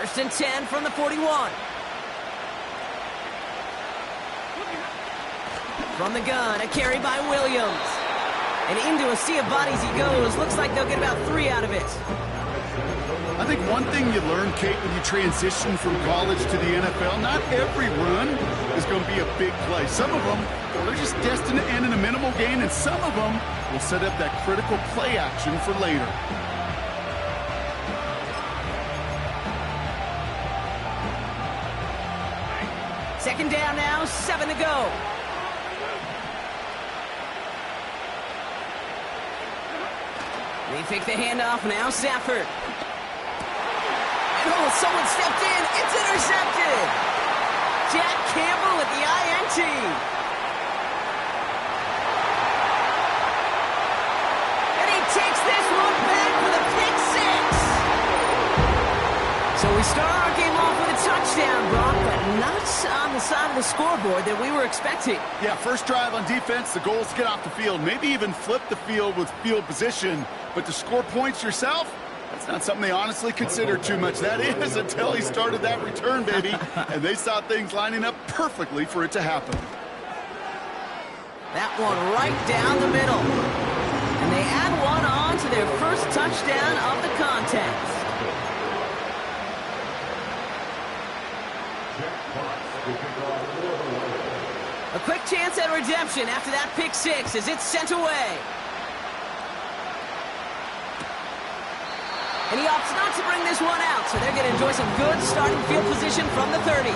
First and 10 from the 41. From the gun, a carry by Williams. And into a sea of bodies he goes. Looks like they'll get about 3 out of it. I think one thing you learn, Kate, when you transition from college to the NFL, not every run is going to be a big play. Some of them, they're just destined to end in a minimal gain, and some of them will set up that critical play action for later. Second down now, 7 to go. They fake the handoff now, Stafford. And someone stepped in. It's intercepted. Jack Campbell with the INT. And he takes this one back with a pick six. So we start our game off with a touchdown, Brock, but not on the side of the scoreboard that we were expecting. Yeah, first drive on defense, the goal is to get off the field, maybe even flip the field with field position. But to score points yourself, that's not something they honestly consider too much. That is until he started that return, baby. And they saw things lining up perfectly for it to happen. That one right down the middle. And they add one on to their first touchdown of the contest. A quick chance at redemption after that pick six as it's sent away. And he opts not to bring this one out, so they're going to enjoy some good starting field position from the 30.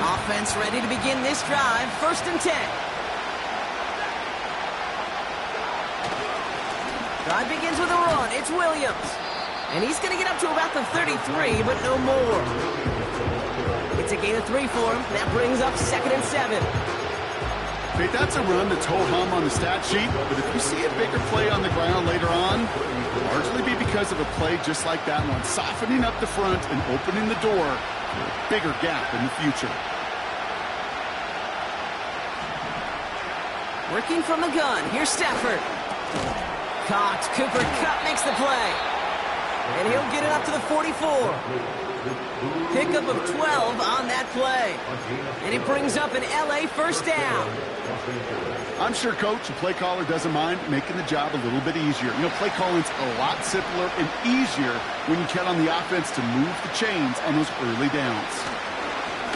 Offense ready to begin this drive. First and 10. Drive begins with a run. It's Williams. And he's going to get up to about the 33, but no more. It's a gain of 3 for him. That brings up second and 7. Hey, that's a run that's ho-hum on the stat sheet, but if you see a bigger play on the ground later on, it'll largely be because of a play just like that one, softening up the front and opening the door for a bigger gap in the future. Working from the gun. Here's Stafford. Caught. Cooper Kupp makes the play. And he'll get it up to the 44. Pickup of 12 on that play. And it brings up an LA first down. I'm sure coach, the play caller, doesn't mind making the job a little bit easier. You know, play calling's a lot simpler and easier when you count on the offense to move the chains on those early downs.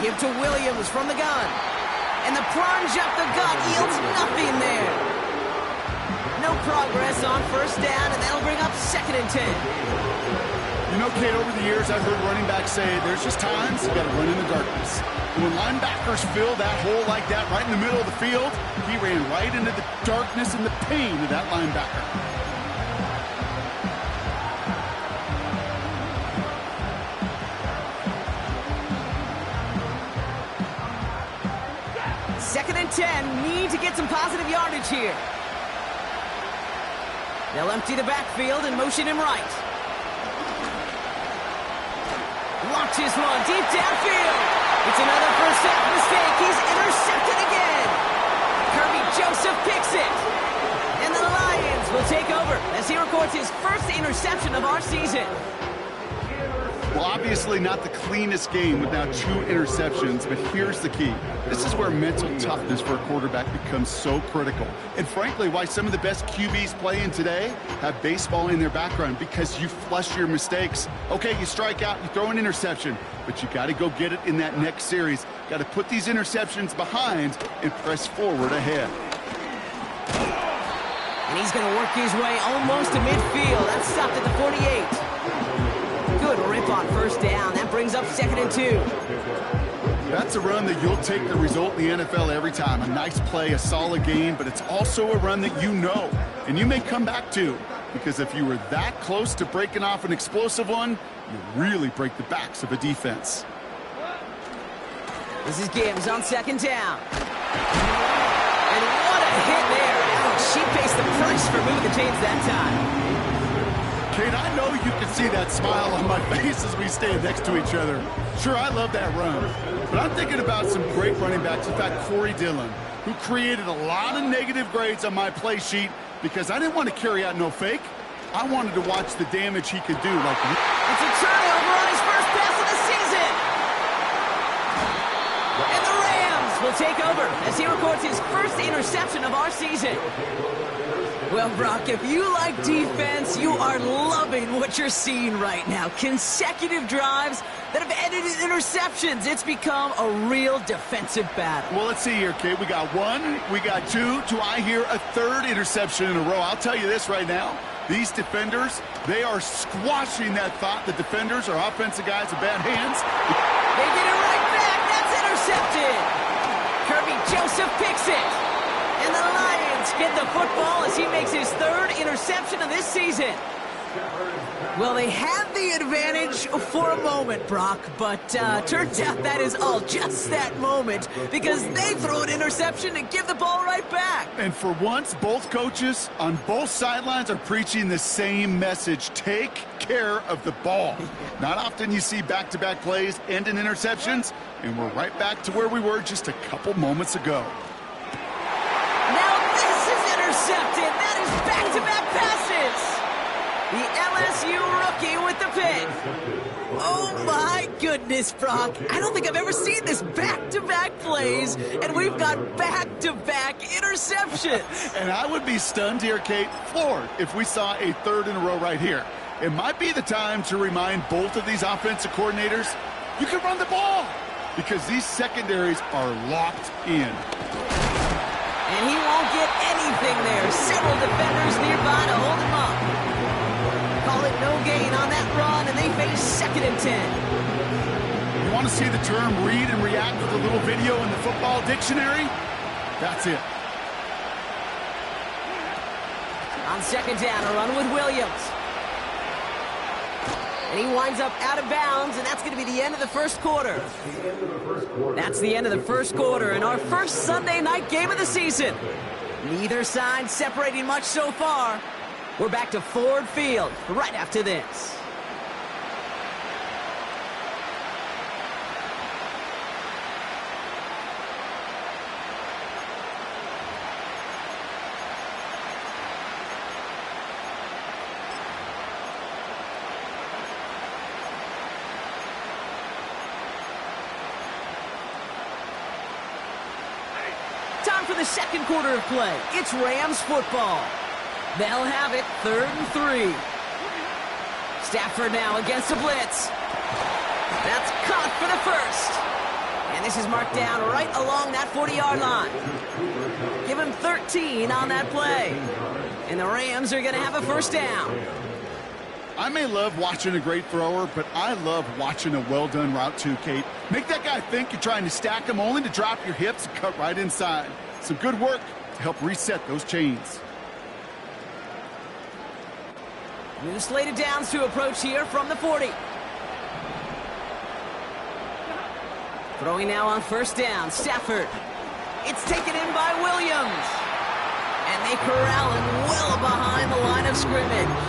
Give to Williams from the gun. And the plunge up the gut yields nothing there. No progress on first down, and that'll bring up second and 10. You know, Kate, over the years, I've heard running backs say there's just times you got to run in the darkness. And when linebackers fill that hole like that right in the middle of the field, he ran right into the darkness and the pain of that linebacker. Second and 10, need to get some positive yardage here. They'll empty the backfield and motion him right. Launches one deep downfield. It's another first half mistake. He's intercepted again. Kirby Joseph picks it. And the Lions will take over as he records his first interception of our season. Well, obviously not the cleanest game with now 2 interceptions, but here's the key. This is where mental toughness for a quarterback becomes so critical. And frankly, why some of the best QBs playing today have baseball in their background, because you flush your mistakes. Okay, you strike out, you throw an interception, but you got to go get it in that next series. Got to put these interceptions behind and press forward ahead. And he's going to work his way almost to midfield. That's stopped at the 48. Good rip on first down. That brings up second and 2. That's a run that you'll take the result in the NFL every time. A nice play, a solid game, but it's also a run that you know, and you may come back to, because if you were that close to breaking off an explosive one, you really break the backs of a defense. This is Gibbs on second down. And what a hit there. Ouch, she pays the price for moving the chains that time. Kate, I know you can see that smile on my face as we stand next to each other. Sure, I love that run, but I'm thinking about some great running backs. In fact, Corey Dillon, who created a lot of negative grades on my play sheet because I didn't want to carry out no fake. I wanted to watch the damage he could do. It's a turnover on his first pass of the season. And the Rams will take over as he records his first interception of our season. Well, Brock, if you like defense, you are loving what you're seeing right now. Consecutive drives that have ended in interceptions. It's become a real defensive battle. Well, let's see here, Kate. We got one, we got two. Do I hear a third interception in a row? I'll tell you this right now. These defenders, they are squashing that thought. The defenders are offensive guys with bad hands. They get it right back. That's intercepted. Kirby Joseph picks it. And the Lions get the football as he makes his third interception of this season. Well, they had the advantage for a moment, Brock, but turns out that is all just that moment because they throw an interception and give the ball right back. And for once, both coaches on both sidelines are preaching the same message. Take care of the ball. Not often you see back-to-back plays end in interceptions, and we're right back to where we were just a couple moments ago. Now this is intercepted. That is back-to-back passes. The LSU rookie with the pick. Oh, my goodness, Brock. I don't think I've ever seen this back-to-back plays, and we've got back-to-back interceptions. And I would be stunned here, Kate, floored, if we saw a third in a row right here. It might be the time to remind both of these offensive coordinators, you can run the ball, because these secondaries are locked in. And he won't get anything there. Several defenders nearby to hold him up. Call it no gain on that run, and they face 2nd and 10. You want to see the term read and react with a little video in the football dictionary? That's it. On 2nd down, a run with Williams. And he winds up out of bounds, and that's going to be the end of the first quarter. That's the end of the first quarter in our first Sunday night game of the season. Neither side separating much so far. We're back to Ford Field right after this. Time for the second quarter of play. It's Rams football. They'll have it 3rd and 3. Stafford now against a blitz. That's caught for the first. And this is marked down right along that 40-yard line. Give him 13 on that play. And the Rams are going to have a first down. I may love watching a great thrower, but I love watching a well-done route too, Kate. Make that guy think you're trying to stack him only to drop your hips and cut right inside. Some good work to help reset those chains. New slated downs to approach here from the 40. Throwing now on 1st down, Stafford. It's taken in by Williams. And they corral him well behind the line of scrimmage.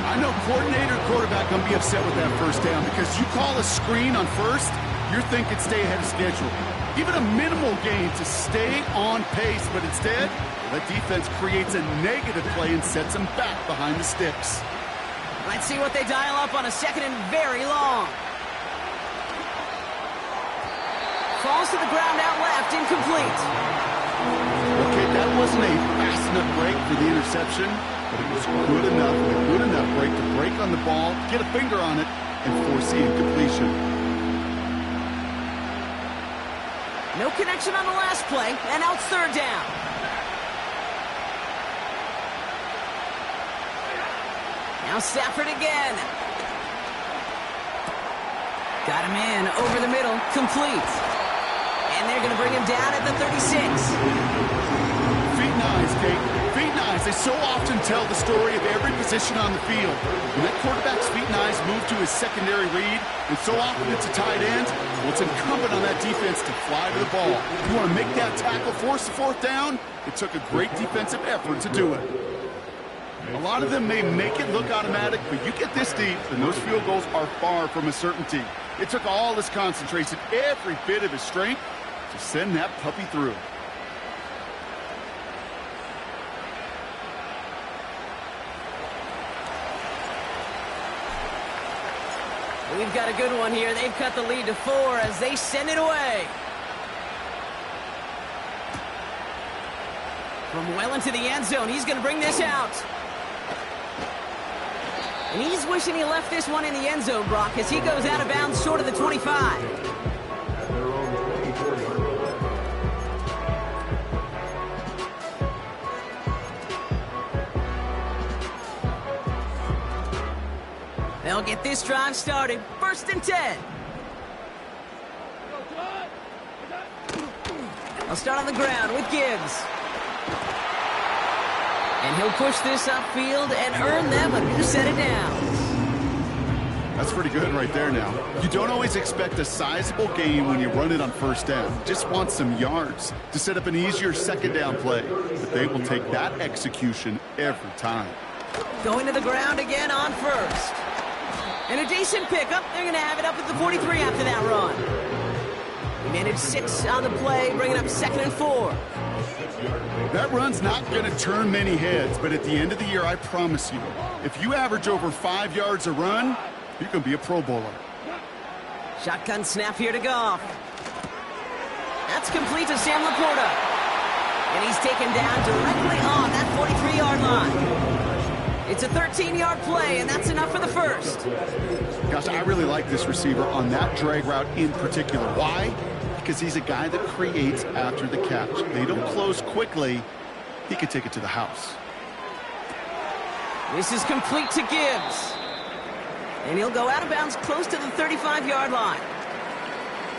I know coordinator and quarterback going to be upset with that first down because you call a screen on first, you're thinking stay ahead of schedule. Even a minimal gain to stay on pace, but instead, the defense creates a negative play and sets them back behind the sticks. Let's see what they dial up on a 2nd and very long. Falls to the ground out left, incomplete. Okay, that wasn't a fast enough break for the interception, but it was good enough, a good enough break to break on the ball, get a finger on it, and force the incompletion. No connection on the last play, and now it's 3rd down. Now Stafford again. Got him in over the middle, complete. And they're going to bring him down at the 36. Feet and eyes, Kate. Feet and eyes. They so often tell the story of every position on the field. When that quarterback's feet and eyes move to his secondary read, and so often it's a tight end, well, it's incumbent on that defense to fly to the ball. You want to make that tackle, force the 4th down? It took a great defensive effort to do it. A lot of them may make it look automatic, but you get this deep, and those field goals are far from a certainty. It took all his concentration, every bit of his strength, to send that puppy through. We've got a good one here. They've cut the lead to 4 as they send it away. From well into the end zone, he's going to bring this out. And he's wishing he left this one in the end zone, Brock, as he goes out of bounds short of the 25. They'll get this drive started. 1st and 10. They'll start on the ground with Gibbs. And he'll push this upfield and earn them a new set of downs. That's pretty good right there now. You don't always expect a sizable gain when you run it on 1st down. Just want some yards to set up an easier 2nd down play. But they will take that execution every time. Going to the ground again on 1st. And a decent pickup. They're going to have it up at the 43 after that run. He managed 6 on the play, bringing up 2nd and 4. That run's not going to turn many heads, but at the end of the year, I promise you, if you average over 5 yards a run, you're going to be a Pro Bowler. Shotgun snap here to Goff. That's complete to Sam Laporta. And he's taken down directly on that 43-yard line. It's a 13-yard play, and that's enough for the 1st. Gosh, I really like this receiver on that drag route in particular. Why? Because he's a guy that creates after the catch. They don't close quickly. He could take it to the house. This is complete to Gibbs. And he'll go out of bounds close to the 35-yard line.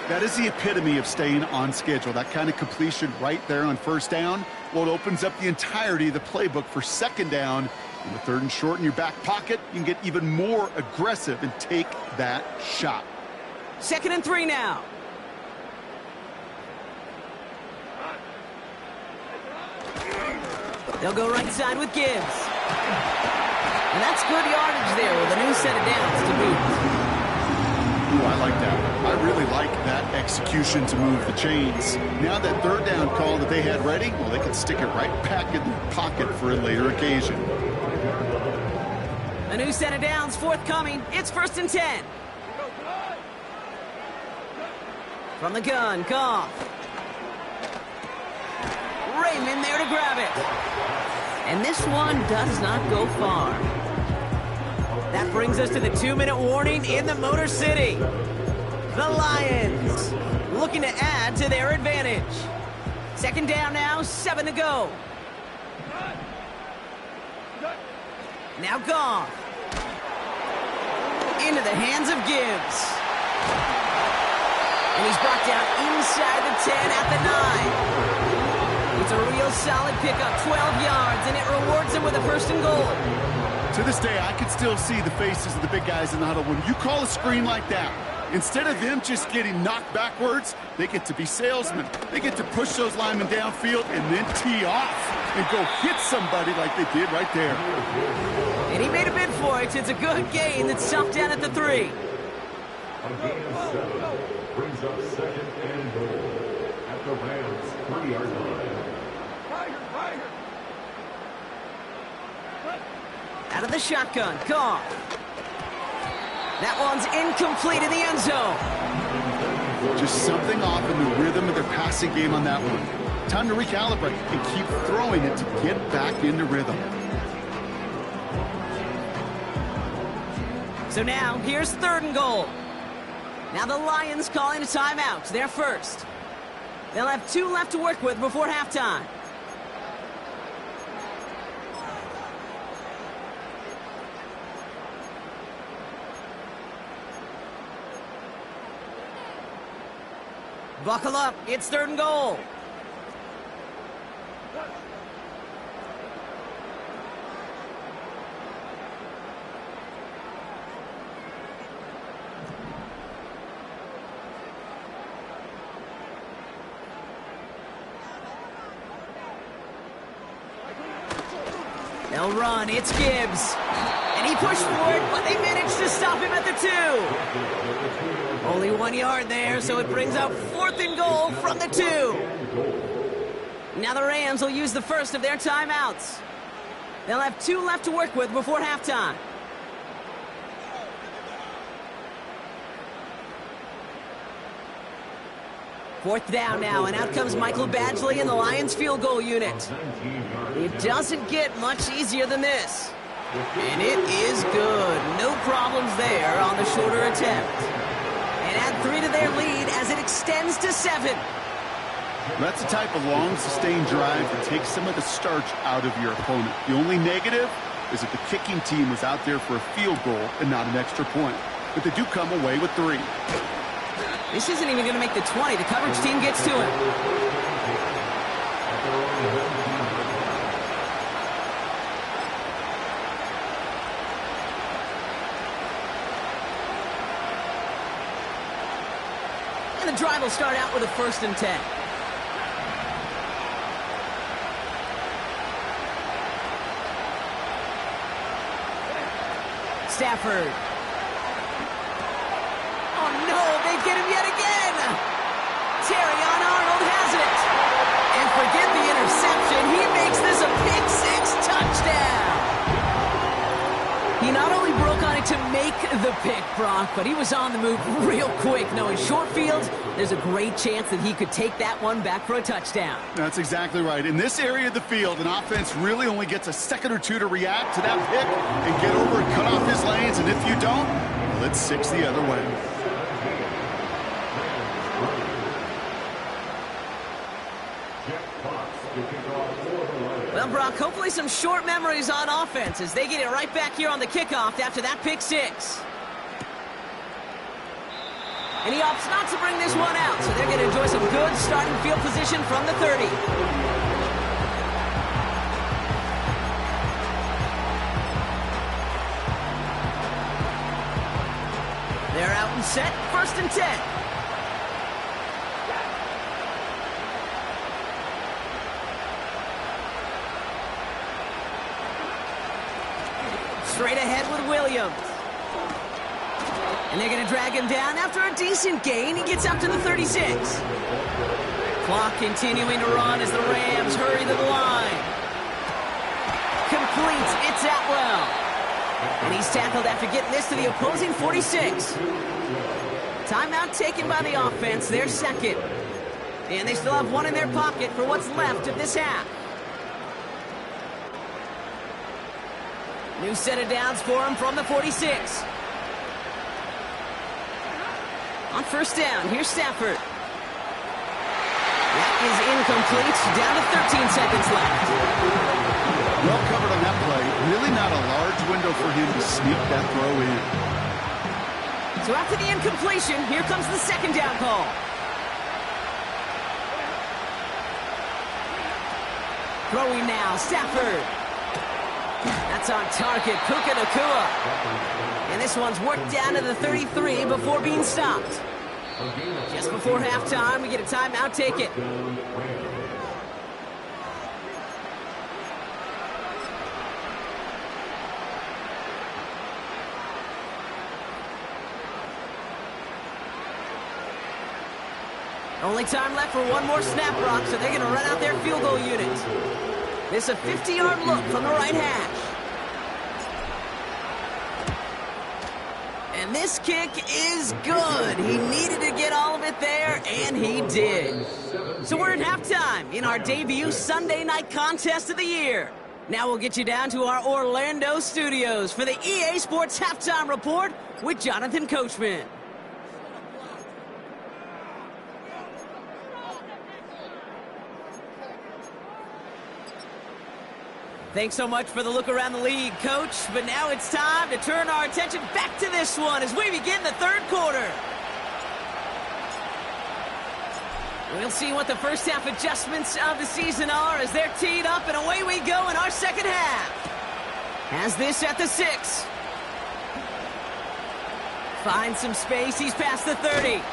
That is the epitome of staying on schedule. That kind of completion right there on 1st down. Well, it opens up the entirety of the playbook for 2nd down. And with 3rd and short in your back pocket, you can get even more aggressive and take that shot. 2nd and 3 now. They'll go right side with Gibbs. And that's good yardage there with a new set of downs to boot. Ooh, I like that. I really like that execution to move the chains. Now that 3rd down call that they had ready, well, they can stick it right back in their pocket for a later occasion. A new set of downs forthcoming. It's 1st and 10. From the gun, Goff. Raymond there to grab it. And this one does not go far. That brings us to the 2-minute warning in the Motor City. The Lions looking to add to their advantage. 2nd down now, 7 to go. Now Goff. Into the hands of Gibbs. And he's brought down inside the 10 at the 9. It's a real solid pickup, 12 yards, and it rewards him with a 1st and goal. To this day, I can still see the faces of the big guys in the huddle. When you call a screen like that, instead of them just getting knocked backwards, they get to be salesmen. They get to push those linemen downfield and then tee off and go hit somebody like they did right there. And he made a bid for it. It's a good gain that's stopped down at the 3. A gain of 7 brings up 2nd and goal at the Rams' 3-yard line. Out of the shotgun, Goff. That one's incomplete in the end zone. Just something off in the rhythm of their passing game on that one. Time to recalibrate and keep throwing it to get back into rhythm. So now, here's 3rd and goal. Now the Lions calling a timeout. They're first. They'll have 2 left to work with before halftime. Buckle up. It's 3rd and goal. They'll run. It's Gibbs. And he pushed for it, but they managed to stop him at the 2. Only 1 yard there, so it brings up 4th and goal from the 2. Now the Rams will use the first of their timeouts. They'll have 2 left to work with before halftime. Fourth down now, and out comes Michael Badgley in the Lions field goal unit. It doesn't get much easier than this. And it is good. No problems there on the shorter attempt. And add 3 to their lead as it extends to 7. That's the type of long, sustained drive that takes some of the starch out of your opponent. The only negative is that the kicking team was out there for a field goal and not an extra point. But they do come away with 3. This isn't even going to make the 20. The coverage team gets to him. And the drive will start out with a 1st and 10. Stafford. Oh, no, they get him yet again. Terrion Arnold has it. And forget the interception. He makes this a pick-6 touchdown. He not only broke on it to make the pick, Brock, but he was on the move real quick. Knowing short field, there's a great chance that he could take that one back for a touchdown. That's exactly right. In this area of the field, an offense really only gets a second or 2 to react to that pick and get over and cut off his lanes. And if you don't, well, it's 6 the other way. Well, Brock, hopefully some short memories on offense as they get it right back here on the kickoff after that pick-6. And he opts not to bring this one out, so they're going to enjoy some good starting field position from the 30. They're out and set, 1st and 10. Straight ahead with Williams. And they're going to drag him down after a decent gain. He gets up to the 36. Clock continuing to run as the Rams hurry to the line. Complete. It's Atwell. And he's tackled after getting this to the opposing 46. Timeout taken by the offense. Their 2nd. And they still have 1 in their pocket for what's left of this half. New set of downs for him from the 46. On 1st down, here's Stafford. That is incomplete. Down to 13 seconds left. Well covered on that play. Really not a large window for him to sneak that throw in. So after the incompletion, here comes the 2nd down call. Throwing now, Stafford. That's on target, Puka Nacua. And this one's worked down to the 33 before being stopped. Just before halftime, we get a timeout, take it. Only time left for one more snap, Brock, so they're going to run out their field goal unit. This is a 50-yard look from the right hash. And this kick is good. He needed to get all of it there, and he did. So we're at halftime in our debut Sunday night contest of the year. Now we'll get you down to our Orlando studios for the EA Sports Halftime Report with Jonathan Coachman. Thanks so much for the look around the league, Coach. But now it's time to turn our attention back to this one as we begin the third quarter. We'll see what the first half adjustments of the season are as they're teed up, and away we go in our second half. Has this at the 6. Finds some space. He's past the 30.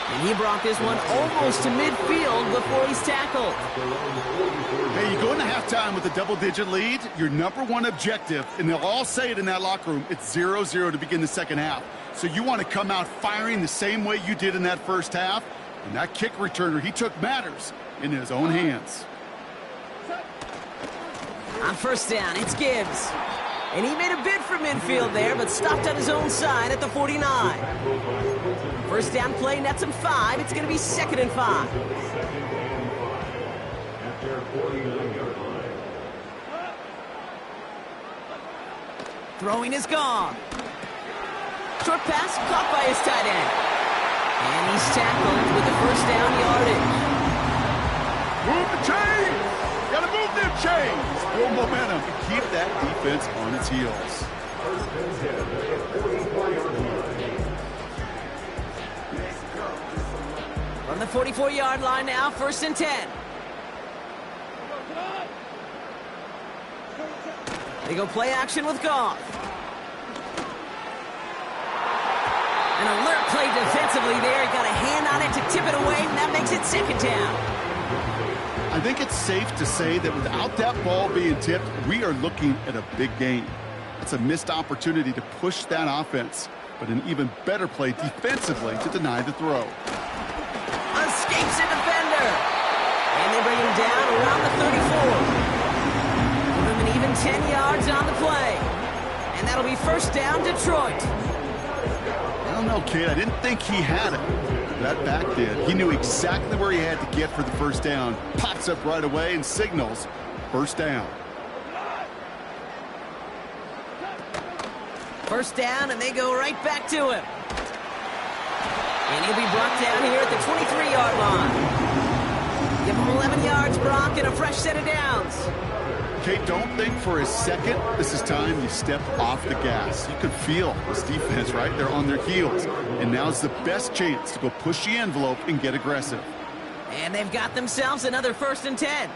And he brought this one almost to midfield before he's tackled. Hey, you go into halftime with a double-digit lead, your number one objective, and they'll all say it in that locker room, it's 0-0 to begin the second half. So you want to come out firing the same way you did in that first half, and that kick returner, he took matters in his own hands. On first down, it's Gibbs. And he made a bid for midfield there, but stopped on his own side at the 49. First down play nets him 5. It's going to be 2nd and 5. At their 49-yard line. Throwing is gone. Short pass caught by his tight end. And he's tackled with the first down yardage. Move the chains! Gotta move them chains! Build momentum and keep that defense on its heels. From the 44-yard line now, 1st and 10. They go play action with Goff. An alert play defensively there. He got a hand on it to tip it away, and that makes it 2nd down. I think it's safe to say that without that ball being tipped, we are looking at a big game. It's a missed opportunity to push that offense, but an even better play defensively to deny the throw. Escapes a defender. And they bring him down around the 34. Give him an even 10 yards on the play. And that'll be 1st down, Detroit. I don't know, kid. I didn't think he had it. That back did. He knew exactly where he had to get for the first down. Pops up right away and signals 1st down. 1st down, and they go right back to him. And he'll be brought down here at the 23-yard line. Give him 11 yards, Brock, and a fresh set of downs. Okay, don't think for a second this is time you step off the gas. You could feel this defense, right? They're on their heels. And now's the best chance to go push the envelope and get aggressive. And they've got themselves another 1st and 10.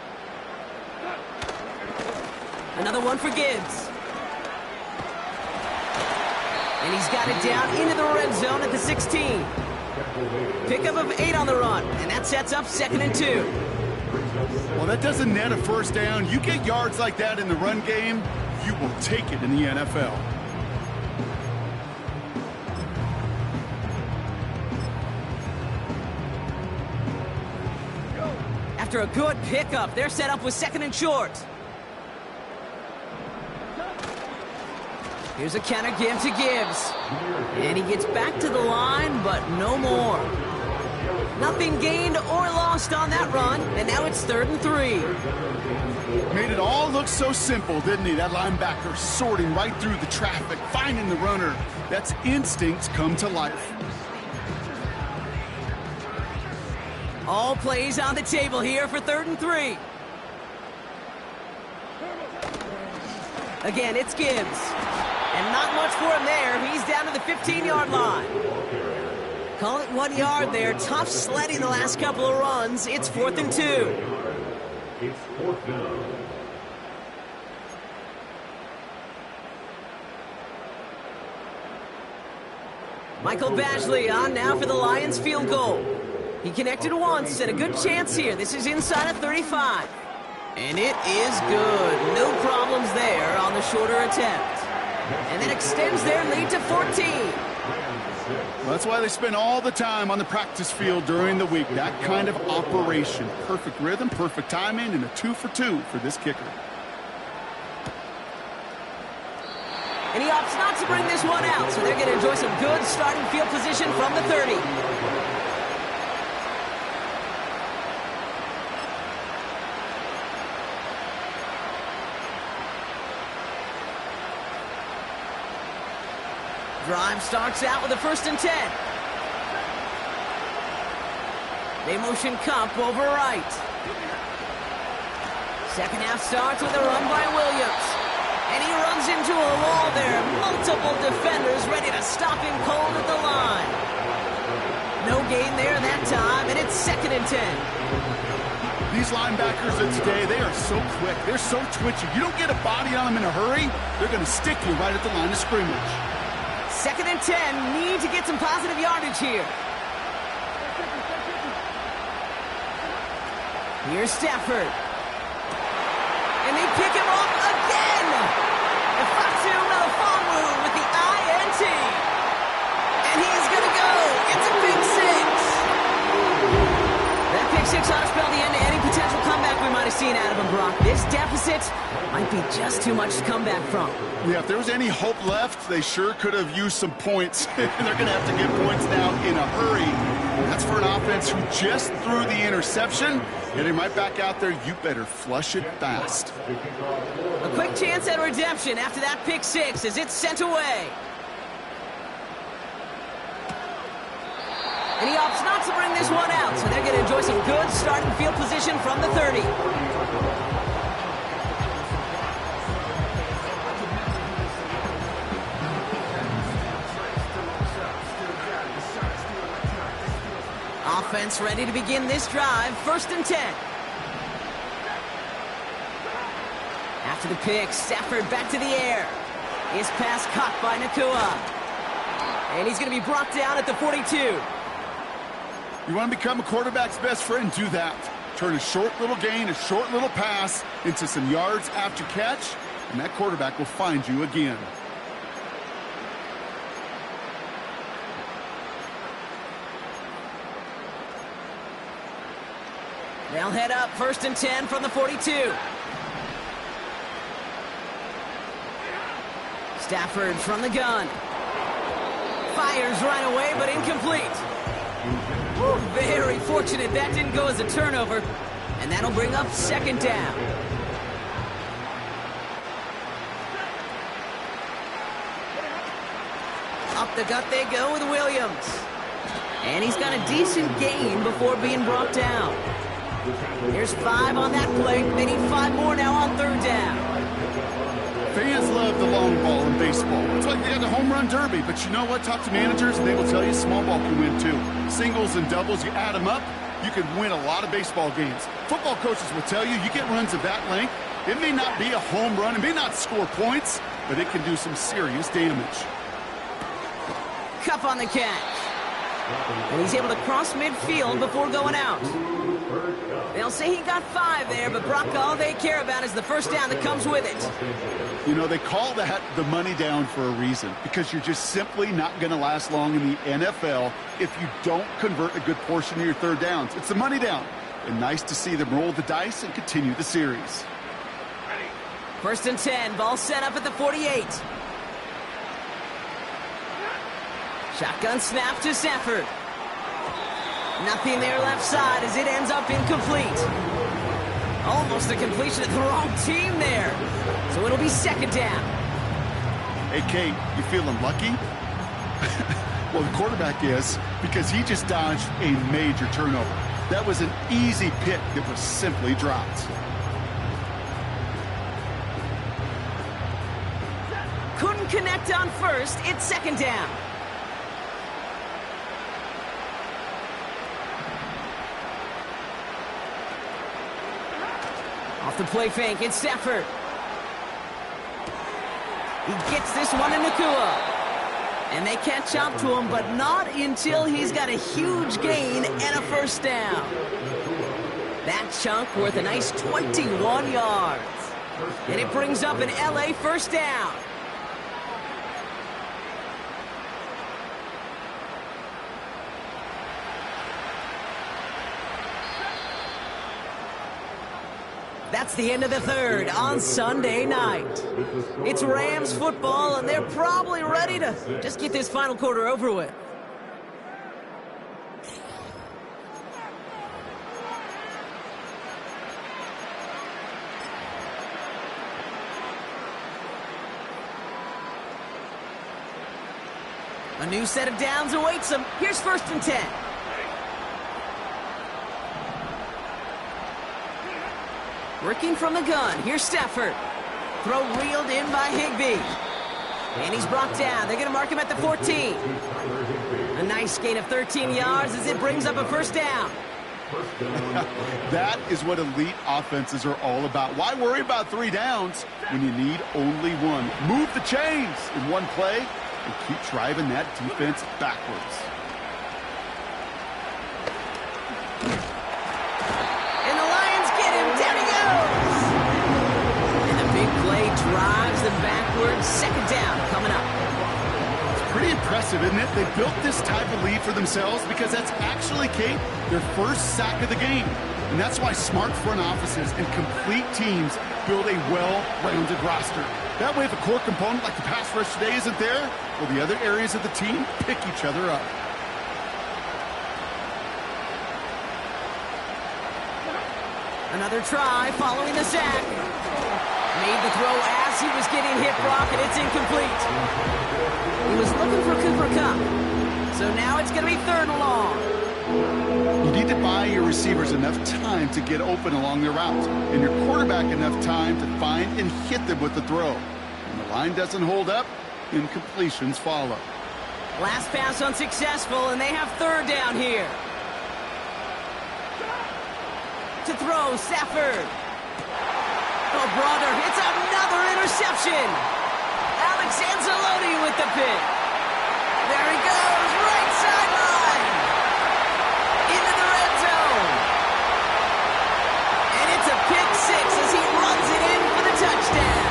Another one for Gibbs. And he's got it down into the red zone at the 16. Pickup of 8 on the run, and that sets up 2nd and 2. Well, that doesn't net a first down. You get yards like that in the run game, you will take it in the NFL. After a good pickup, they're set up with 2nd and short. Here's a counter give to Gibbs. And he gets back to the line, but no more. Nothing gained or lost on that run, and now it's 3rd and 3. Made it all look so simple, didn't he? That linebacker sorting right through the traffic, finding the runner. That's instinct come to life. All plays on the table here for 3rd and 3. Again, it's Gibbs. And not much for him there. He's down to the 15-yard line. Call it 1 yard there. Tough sledding the last couple of runs. It's 4th and 2. It's 4th down. Michael Badgley on now for the Lions field goal. He connected once and a good chance here. This is inside of 35. And it is good. No problems there on the shorter attempt. And that extends their lead to 14. Well, that's why they spend all the time on the practice field during the week. That kind of operation. Perfect rhythm, perfect timing, and a 2 for 2 for this kicker. And he opts not to bring this one out, so they're going to enjoy some good starting field position from the 30. Drive starts out with a 1st and 10. They motion Kupp over right. Second half starts with a run by Williams. And he runs into a wall there. Multiple defenders ready to stop him cold at the line. No gain there that time, and it's 2nd and 10. These linebackers of today, they are so quick. They're so twitchy. You don't get a body on them in a hurry, they're going to stick you right at the line of scrimmage. 2nd and 10. Need to get some positive yardage here. Here's Stafford. And they pick him off again. And Fatu Melifonwu with the INT. And he's going to go. It's a big six. That pick six ought to spell the end to any potential comeback we might have seen out of him, Brock. This deficit might be just too much to come back from. Yeah, if there was any hope left, they sure could have used some points. They're going to have to get points now in a hurry. That's for an offense who just threw the interception. Getting right back out there, you better flush it fast. A quick chance at redemption after that pick six as it's sent away. And he opts not to bring this one out, so they're going to enjoy some good starting field position from the 30. Offense ready to begin this drive, 1st and 10. After the pick, Stafford back to the air. His pass caught by Nacua. And he's going to be brought down at the 42. You want to become a quarterback's best friend? Do that. Turn a short little gain, a short little pass into some yards after catch, and that quarterback will find you again. They'll head up 1st and 10 from the 42. Stafford from the gun. Fires right away, but incomplete. Woo, very fortunate that didn't go as a turnover. And that'll bring up 2nd down. Up the gut they go with Williams. And he's got a decent gain before being brought down. Here's 5 on that play. They need 5 more now on 3rd down. Fans love the long ball in baseball. It's like they got the home run derby. But you know what? Talk to managers, and they will tell you small ball can win too. Singles and doubles, you add them up, you can win a lot of baseball games. Football coaches will tell you, you get runs of that length, it may not be a home run, it may not score points, but it can do some serious damage. Cup on the catch. And he's able to cross midfield before going out. They'll say he got 5 there, but Brock, all they care about is the 1st down that comes with it. You know, they call that the money down for a reason, because you're just simply not going to last long in the NFL if you don't convert a good portion of your 3rd downs. It's the money down. And nice to see them roll the dice and continue the series. 1st and 10, ball set up at the 48. Shotgun snap to Stafford. Nothing there left side as it ends up incomplete. Almost a completion of the wrong team there. So it'll be 2nd down. Hey, Kate, you feeling lucky? Well, the quarterback is, because he just dodged a major turnover. That was an easy pick that was simply dropped. Couldn't connect on 1st. It's 2nd down. Off the play fake, it's Stafford. He gets this one in Nacua. And they catch up to him, but not until he's got a huge gain and a 1st down. That chunk worth a nice 21 yards. And it brings up an LA 1st down. That's the end of the 3rd on Sunday night. It's Rams football, and they're probably ready to just get this final quarter over with. A new set of downs awaits them. Here's 1st and 10. Working from the gun. Here's Stafford. Throw reeled in by Higbee. And he's brought down. They're going to mark him at the 14. A nice gain of 13 yards as it brings up a 1st down. That is what elite offenses are all about. Why worry about 3 downs when you need only 1? Move the chains in one play and keep driving that defense backwards. And the Lions afterwards. Second down coming up. Pretty impressive, isn't it? They built this type of lead for themselves because that's actually, Kate, their first sack of the game. And that's why smart front offices and complete teams build a well-rounded roster. That way, if a core component like the pass rush today isn't there, well, the other areas of the team pick each other up. Another try following the sack. Made the throw as he was getting hit, Brock, and it's incomplete. He was looking for Cooper Kupp. So now it's going to be 3rd and long. You need to buy your receivers enough time to get open along their route, and your quarterback enough time to find and hit them with the throw. When the line doesn't hold up, incompletions follow. Last pass unsuccessful, and they have 3rd down here. To throw, Stafford. Oh, brother, it's another interception. Alex Anzalone with the pick. There he goes, right sideline. Into the red zone. And it's a pick 6 as he runs it in for the touchdown.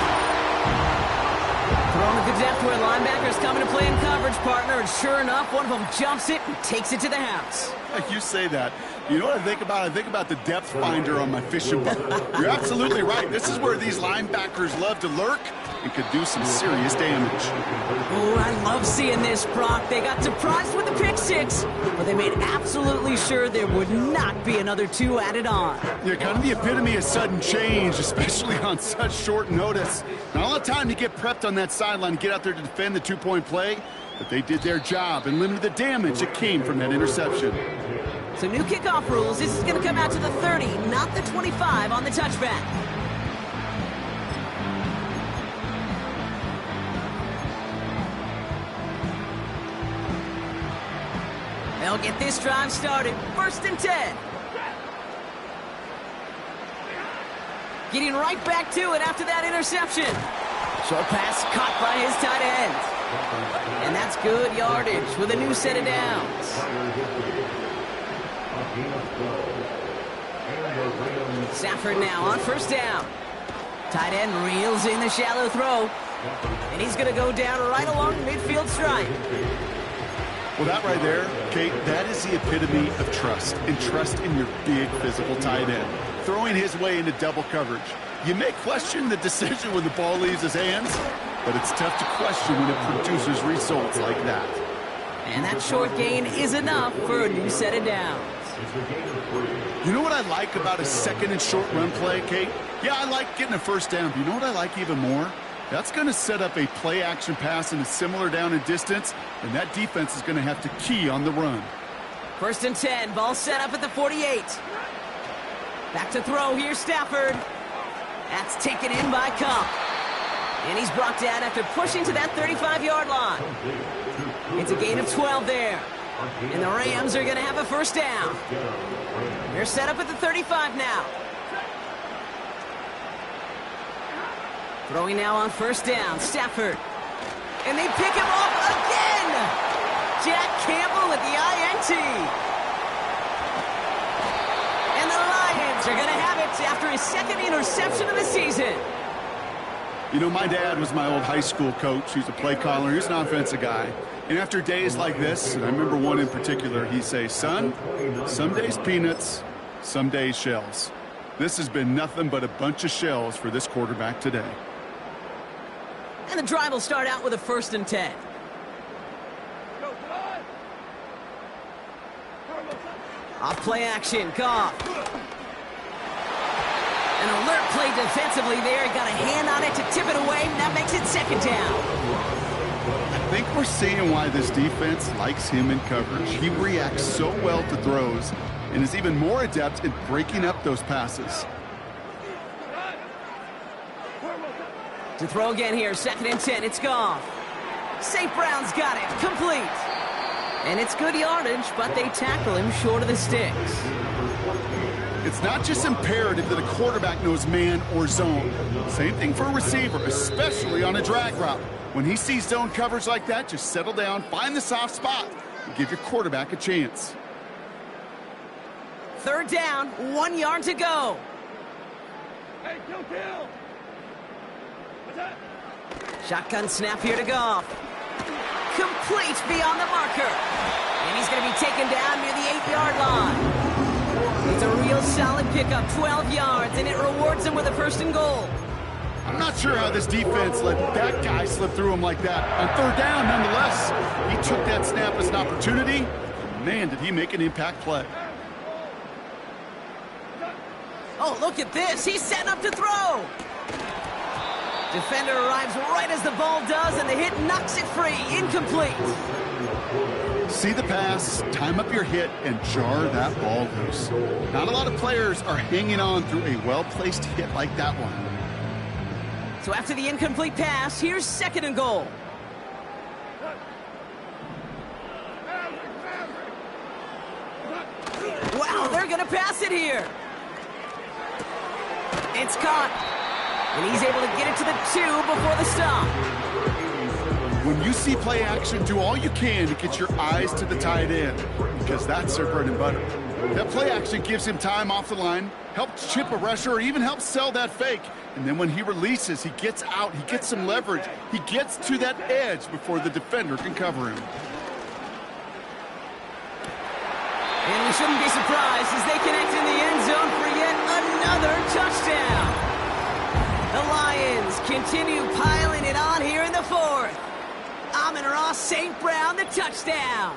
Thrown at the depth where linebackers coming to play in coverage, partner, and sure enough, one of them jumps it and takes it to the house. You say that. You know what I think about? I think about the depth finder on my fishing boat. You're absolutely right. This is where these linebackers love to lurk and could do some serious damage. Oh, I love seeing this, Brock. They got surprised with the pick 6, but they made absolutely sure there would not be another 2 added on. Yeah, kind of the epitome of sudden change, especially on such short notice. Not a lot of time to get prepped on that sideline to get out there to defend the 2-point play, but they did their job and limited the damage that came from that interception. So new kickoff rules. This is going to come out to the 30, not the 25 on the touchback. They'll get this drive started. 1st and 10. Getting right back to it after that interception. Short pass caught by his tight end. And that's good yardage with a new set of downs. Stafford now on 1st down. Tight end reels in the shallow throw. And he's going to go down right along the midfield stripe. Well, that right there, Kate, that is the epitome of trust. And trust in your big physical tight end. Throwing his way into double coverage. You may question the decision when the ball leaves his hands, but it's tough to question when it produces results like that. And that short gain is enough for a new set of downs. You know what I like about a 2nd and short run play, Kate? Yeah, I like getting a 1st down, but you know what I like even more? That's going to set up a play-action pass in a similar down and distance, and that defense is going to have to key on the run. 1st and 10, ball set up at the 48. Back to throw here, Stafford. That's taken in by Kupp. And he's brought down after pushing to that 35-yard line. It's a gain of 12 there. And the Rams are going to have a 1st down. They're set up at the 35 now. Throwing now on 1st down, Stafford. And they pick him off again! Jack Campbell with the INT. And the Lions are going to have it after his 2nd interception of the season. You know, my dad was my old high school coach. He's a play caller. He's an offensive guy. And after days like this, and I remember one in particular, he'd say, son, some days peanuts, some days shells. This has been nothing but a bunch of shells for this quarterback today. And the drive will start out with a 1st and 10. Off play action, Goff. An alert play defensively there. He got a hand on it to tip it away, and that makes it 2nd down. I think we're seeing why this defense likes him in coverage. He reacts so well to throws and is even more adept at breaking up those passes. To throw again here, 2nd and 10, it's Goff. St. Brown's got it, complete. And it's good yardage, but they tackle him short of the sticks. It's not just imperative that a quarterback knows man or zone. Same thing for a receiver, especially on a drag route. When he sees zone coverage like that, just settle down, find the soft spot, and give your quarterback a chance. 3rd down, 1 yard to go. Hey, kill! What's that? Shotgun snap here to Goff. Complete beyond the marker. And he's going to be taken down near the 8-yard line. It's a real solid pickup, 12 yards, and it rewards him with a 1st and goal. I'm not sure how this defense let that guy slip through him like that. On 3rd down, nonetheless, he took that snap as an opportunity. Man, did he make an impact play. Oh, look at this. He's setting up to throw. Defender arrives right as the ball does, and the hit knocks it free. Incomplete. See the pass, time up your hit, and jar that ball loose. Not a lot of players are hanging on through a well-placed hit like that one. So after the incomplete pass, here's 2nd and goal. Wow, they're going to pass it here. It's caught. And he's able to get it to the 2 before the stop. When you see play action, do all you can to get your eyes to the tight end, because that's their bread and butter. That play action gives him time off the line, helps chip a rusher, or even helps sell that fake. And then when he releases, he gets out, he gets some leverage. He gets to that edge before the defender can cover him. And we shouldn't be surprised as they connect in the end zone for yet another touchdown. The Lions continue piling it on here in the 4th. Amon-Ra St. Brown, the touchdown.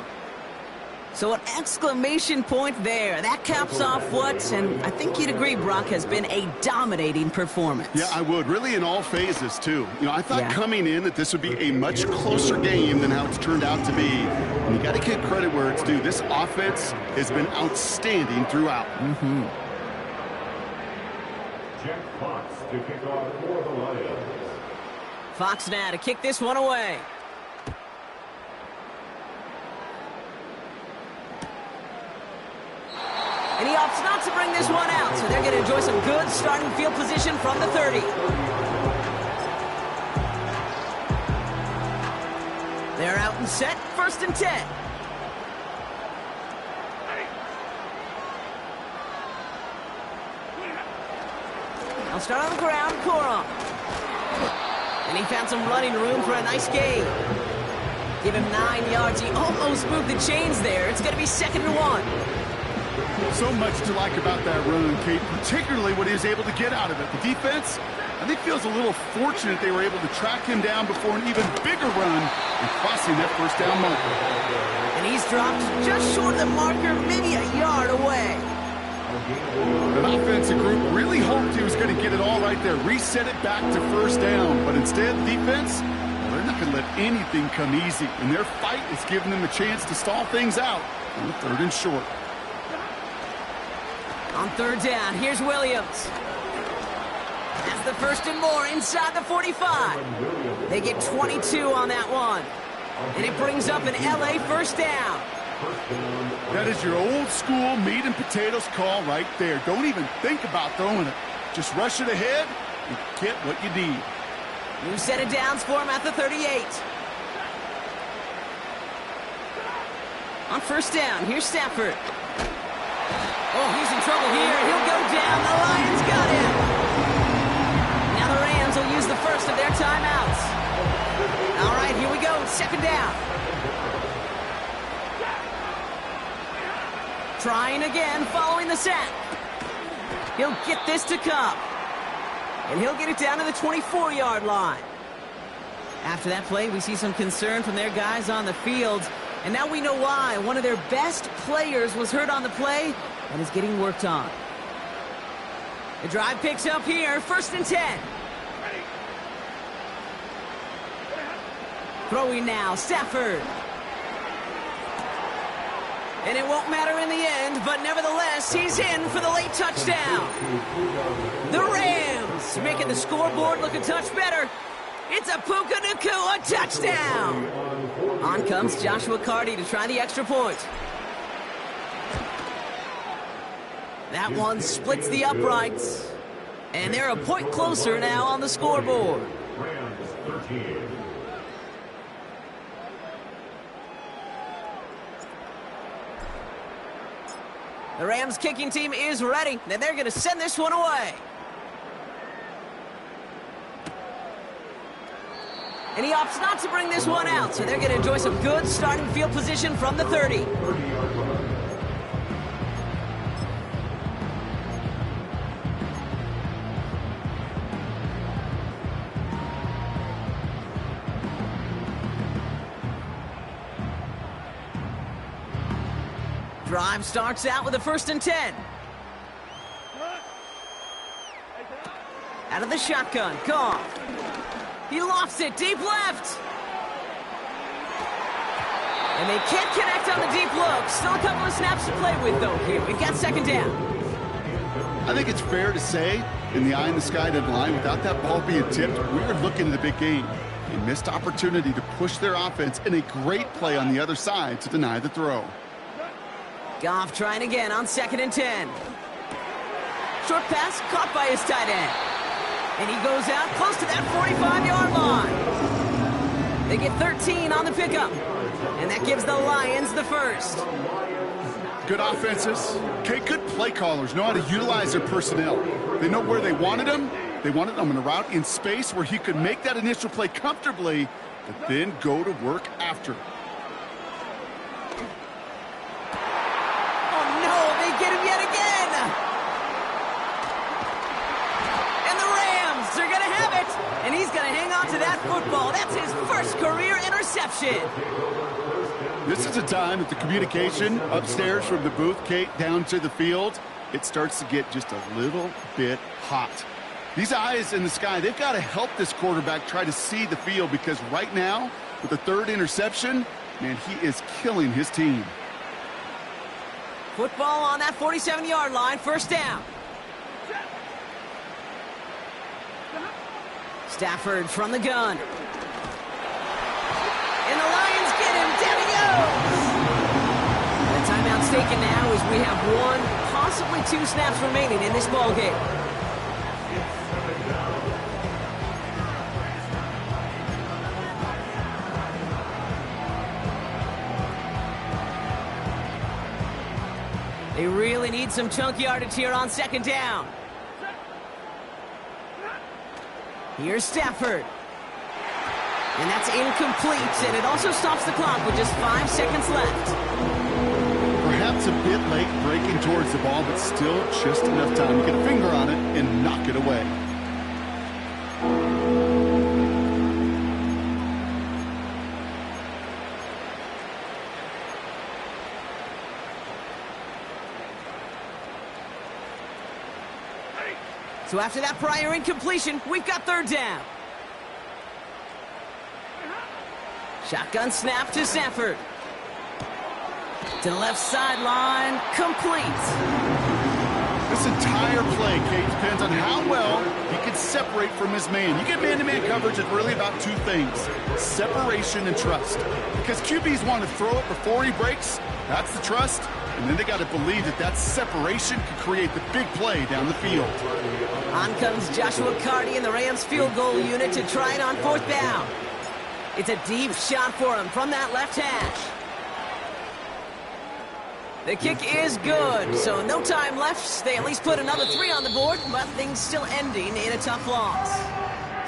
So an exclamation point there. That caps off what, and I think you'd agree, Brock, has been a dominating performance. Yeah, I would. Really in all phases, too. You know, I thought coming in that this would be a much closer game than how it's turned out to be. And you got to give credit where it's due. This offense has been outstanding throughout. Jack Fox to kick off for the Lions. Fox now to kick this one away. And he opts not to bring this one out, so they're going to enjoy some good starting field position from the 30. They're out and set, 1st and 10. I'll start on the ground, Corum. And he found some running room for a nice gain. Give him 9 yards. He almost moved the chains there. It's going to be 2nd and 1. So much to like about that run, Kate, particularly what he was able to get out of it. The defense, I think, feels a little fortunate they were able to track him down before an even bigger run and crossing that 1st down marker. And he's dropped just short of the marker, maybe a yard away. The offensive group really hoped he was going to get it all right there, reset it back to 1st down. But instead, defense, well, they're not going to let anything come easy. And their fight is giving them a chance to stall things out on the 3rd and short. On 3rd down, here's Williams. That's the 1st and more inside the 45. They get 22 on that one. And it brings up an LA 1st down. That is your old school meat and potatoes call right there. Don't even think about throwing it. Just rush it ahead and get what you need. New set of downs for him at the 38. On 1st down, here's Stafford. Oh, he's in trouble here. He'll go down. The Lions got him. Now the Rams will use the 1st of their timeouts. All right, here we go. 2nd down. Trying again following the sack. He'll get this to Kupp. And he'll get it down to the 24-yard line. After that play, we see some concern from their guys on the field. And now we know why. One of their best players was hurt on the play and is getting worked on. The drive picks up here, 1st and 10. Throwing now, Stafford. And it won't matter in the end, but nevertheless, he's in for the late touchdown. The Rams making the scoreboard look a touch better. It's a Puka Nacua touchdown. On comes Joshua Carty to try the extra point. That one splits the uprights. And they're a point closer now on the scoreboard. Rams 13. The Rams kicking team is ready, and they're going to send this one away. And he opts not to bring this one out, so they're going to enjoy some good starting field position from the 30. 30-yard line. Drive starts out with a 1st and 10. Out of the shotgun, Goff. He lofts it deep left. And they can't connect on the deep look. Still a couple of snaps to play with, though, here. We've got 2nd down. I think it's fair to say, in the eye-in-the-sky deadline, without that ball being tipped, we were looking at a big game. A missed opportunity to push their offense and a great play on the other side to deny the throw. Goff trying again on 2nd and 10. Short pass caught by his tight end. And he goes out close to that 45-yard line. They get 13 on the pickup. And that gives the Lions the 1st. Good offenses. Okay, good play callers know how to utilize their personnel. They know where they wanted him. They wanted him in a route in space where he could make that initial play comfortably, but then go to work after. Oh, no, they get him yet again. And the Rams are going to have it. And he's going to hang on to that football. That's his 1st career interception. This is a time that the communication upstairs from the booth, Kate, down to the field, it starts to get just a little bit hot. These eyes in the sky, they've got to help this quarterback try to see the field, because right now, with the 3rd interception, man, he is killing his team. Football on that 47-yard line, 1st down. Stafford from the gun. And the Lions get him. Down he goes. The timeout's taken now as we have 1, possibly 2 snaps remaining in this ballgame. They really need some chunk yardage here on 2nd down. Here's Stafford. And that's incomplete, and it also stops the clock with just 5 seconds left. Perhaps a bit late breaking towards the ball, but still just enough time to get a finger on it and knock it away. So after that prior incompletion, we've got 3rd down. Shotgun snap to Stafford. To the left sideline, complete. This entire play, Kate, depends on how well he can separate from his man. You get man-to-man coverage, it's really about 2 things: separation and trust. Because QBs want to throw it before he breaks, that's the trust. And then they got to believe that that separation can create the big play down the field. On comes Joshua Carty and the Rams field goal unit to try it on 4th down. It's a deep shot for him from that left hash. The kick is good, so no time left. They at least put another 3 on the board, but things still ending in a tough loss.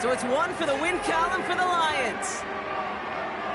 So it's 1 for the win column for the Lions.